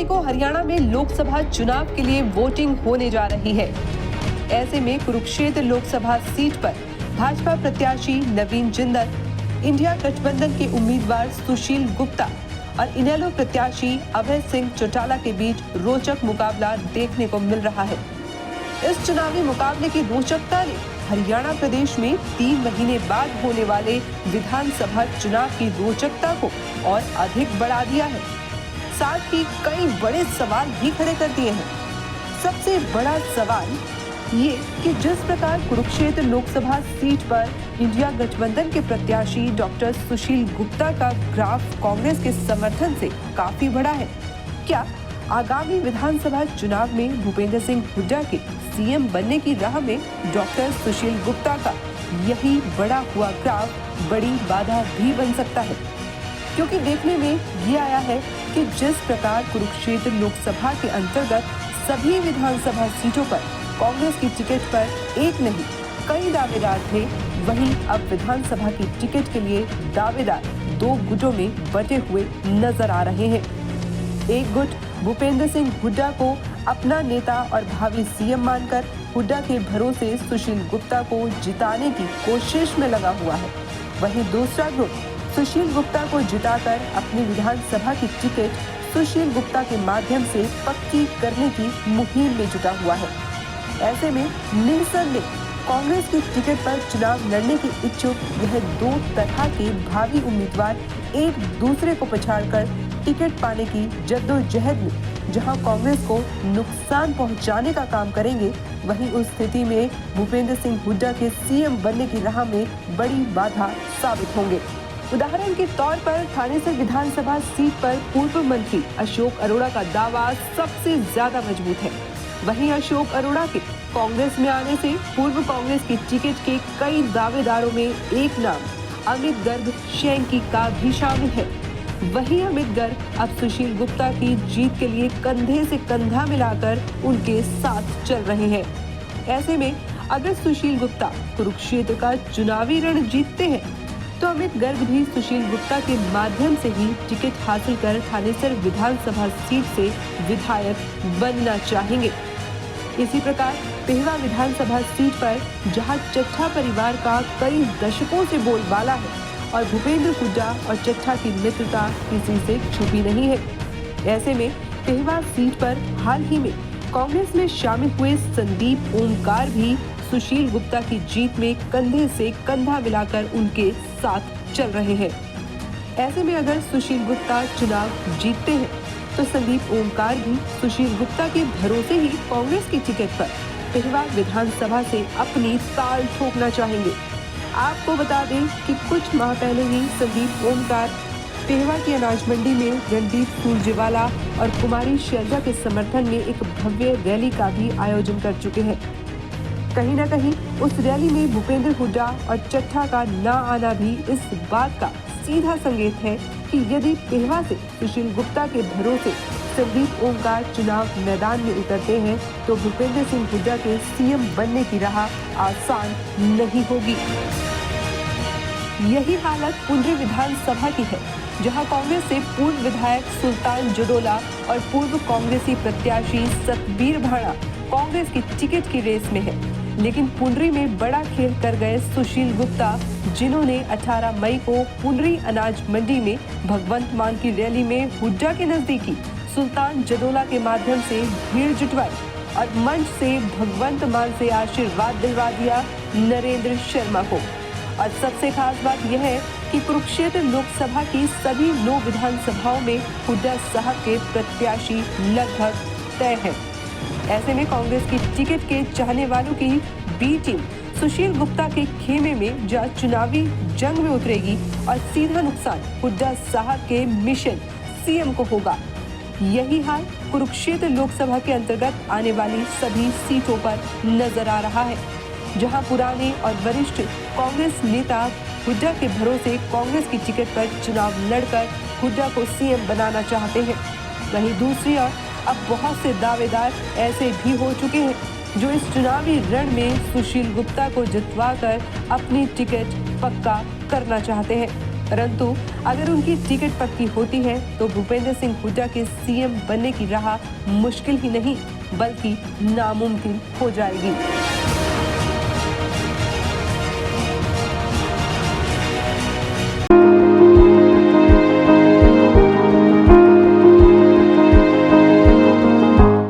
को हरियाणा में लोकसभा चुनाव के लिए वोटिंग होने जा रही है। ऐसे में कुरुक्षेत्र लोकसभा सीट पर भाजपा प्रत्याशी नवीन जिंदल, इंडिया गठबंधन के उम्मीदवार सुशील गुप्ता और इनेलो प्रत्याशी अभय सिंह चौटाला के बीच रोचक मुकाबला देखने को मिल रहा है। इस चुनावी मुकाबले की रोचकता ने हरियाणा प्रदेश में 3 महीने बाद होने वाले विधानसभा चुनाव की रोचकता को और अधिक बढ़ा दिया है। साथ ही कई बड़े सवाल भी खड़े कर दिए हैं। सबसे बड़ा सवाल ये कि जिस प्रकार कुरुक्षेत्र लोकसभा सीट पर इंडिया गठबंधन के प्रत्याशी डॉक्टर सुशील गुप्ता का ग्राफ कांग्रेस के समर्थन से काफी बढ़ा है, क्या आगामी विधानसभा चुनाव में भूपेंद्र सिंह हुड्डा के सीएम बनने की राह में डॉक्टर सुशील गुप्ता का यही बढ़ा हुआ ग्राफ बड़ी बाधा भी बन सकता है? क्योंकि देखने में ये आया है कि जिस प्रकार कुरुक्षेत्र लोकसभा के अंतर्गत सभी विधानसभा सीटों पर कांग्रेस की टिकट पर एक नहीं कई दावेदार थे, वहीं अब विधानसभा की टिकट के लिए दावेदार 2 गुटों में बटे हुए नजर आ रहे हैं। एक गुट भूपेंद्र सिंह हुड्डा को अपना नेता और भावी सीएम मानकर हुड्डा के भरोसे सुशील गुप्ता को जिताने की कोशिश में लगा हुआ है। वहीं दूसरा ग्रुप सुशील गुप्ता को जिताकर अपनी विधानसभा की टिकट सुशील गुप्ता के माध्यम से पक्की करने की मुहिम में जुटा हुआ है। ऐसे में निसंदेह कांग्रेस की टिकट पर चुनाव लड़ने के इच्छुक यह 2 तरह के भावी उम्मीदवार एक दूसरे को पछाड़कर टिकट पाने की जद्दोजहद में जहां कांग्रेस को नुकसान पहुंचाने का काम करेंगे, वहीं उस स्थिति में भूपेंद्र सिंह हुड्डा के सीएम बनने की राह में बड़ी बाधा साबित होंगे। उदाहरण के तौर पर थानेसर विधानसभा सीट पर पूर्व मंत्री अशोक अरोड़ा का दावा सबसे ज्यादा मजबूत है। वहीं अशोक अरोड़ा के कांग्रेस में आने से पूर्व कांग्रेस की टिकट के कई दावेदारों में एक नाम अमित गर्ग शेंकी का भी शामिल है। वहीं अमित गर्ग अब सुशील गुप्ता की जीत के लिए कंधे से कंधा मिलाकर उनके साथ चल रहे हैं। ऐसे में अगर सुशील गुप्ता कुरुक्षेत्र का चुनावी रण जीतते हैं तो अमित गर्ग भी सुशील गुप्ता के माध्यम से ही टिकट हासिल कर थानेसर विधानसभा सीट से विधायक बनना चाहेंगे। इसी प्रकार पेहवा विधानसभा सीट पर जहां चट्ठा परिवार का कई दशकों से बोलबाला है और भूपेंद्र हुड्डा और चट्ठा की मित्रता किसी से छुपी नहीं है, ऐसे में पेहवा सीट पर हाल ही में कांग्रेस में शामिल हुए संदीप ओमकार भी सुशील गुप्ता की जीत में कंधे से कंधा मिलाकर उनके साथ चल रहे हैं। ऐसे में अगर सुशील गुप्ता चुनाव जीतते हैं तो संदीप ओमकार भी सुशील गुप्ता के भरोसे ही कांग्रेस की टिकट पर पेहवा विधानसभा से अपनी ताल ठोकना चाहेंगे। आपको बता दें कि कुछ माह पहले ही संदीप ओमकार पेहवा की अनाज मंडी में रणदीप सुरजेवाला और कुमारी शैलजा के समर्थन में एक भव्य रैली का भी आयोजन कर चुके हैं। कहीं न कहीं उस रैली में भूपेंद्र हुड्डा और चट्ठा का न आना भी इस बात का सीधा संकेत है कि यदि पेहवा से सुशील गुप्ता के भरोसे संदीप ओमकार चुनाव मैदान में उतरते हैं तो भूपेंद्र सिंह हुड्डा के सीएम बनने की राह आसान नहीं होगी। यही हालत पुंडरी विधानसभा की है, जहां कांग्रेस से पूर्व विधायक सुल्तान जडोला और पूर्व कांग्रेसी प्रत्याशी सतबीर भाड़ा कांग्रेस की टिकट की रेस में है। लेकिन पुंडरी में बड़ा खेल कर गए सुशील गुप्ता, जिन्होंने 18 मई को पुंडरी अनाज मंडी में भगवंत मान की रैली में हुड्डा के नजदीकी सुल्तान जडोला के माध्यम से भीड़ जुटवाई और मंच से भगवंत मान से आशीर्वाद दिलवा दिया नरेंद्र शर्मा को। और सबसे खास बात यह है कि कुरुक्षेत्र लोकसभा की सभी 9 विधानसभाओं में हुड्डा साहब के प्रत्याशी लगभग तय है। ऐसे में कांग्रेस की टिकट के चाहने वालों की बी टीम सुशील गुप्ता के खेमे में जा चुनावी जंग में उतरेगी और सीधा नुकसान हुड्डा साहब के मिशन सीएम को होगा। यही हाल कुरुक्षेत्र लोकसभा के अंतर्गत आने वाली सभी सीटों पर नजर आ रहा है, जहां पुराने और वरिष्ठ कांग्रेस नेता हुड्डा के भरोसे कांग्रेस की टिकट पर चुनाव लड़कर हुड्डा को सीएम बनाना चाहते हैं। वहीं दूसरी ओर अब बहुत से दावेदार ऐसे भी हो चुके हैं जो इस चुनावी रण में सुशील गुप्ता को जितवाकर अपनी टिकट पक्का करना चाहते हैं। परंतु अगर उनकी टिकट पक्की होती है तो भूपेंद्र सिंह हुड्डा के सीएम बनने की राह मुश्किल ही नहीं बल्कि नामुमकिन हो जाएगी।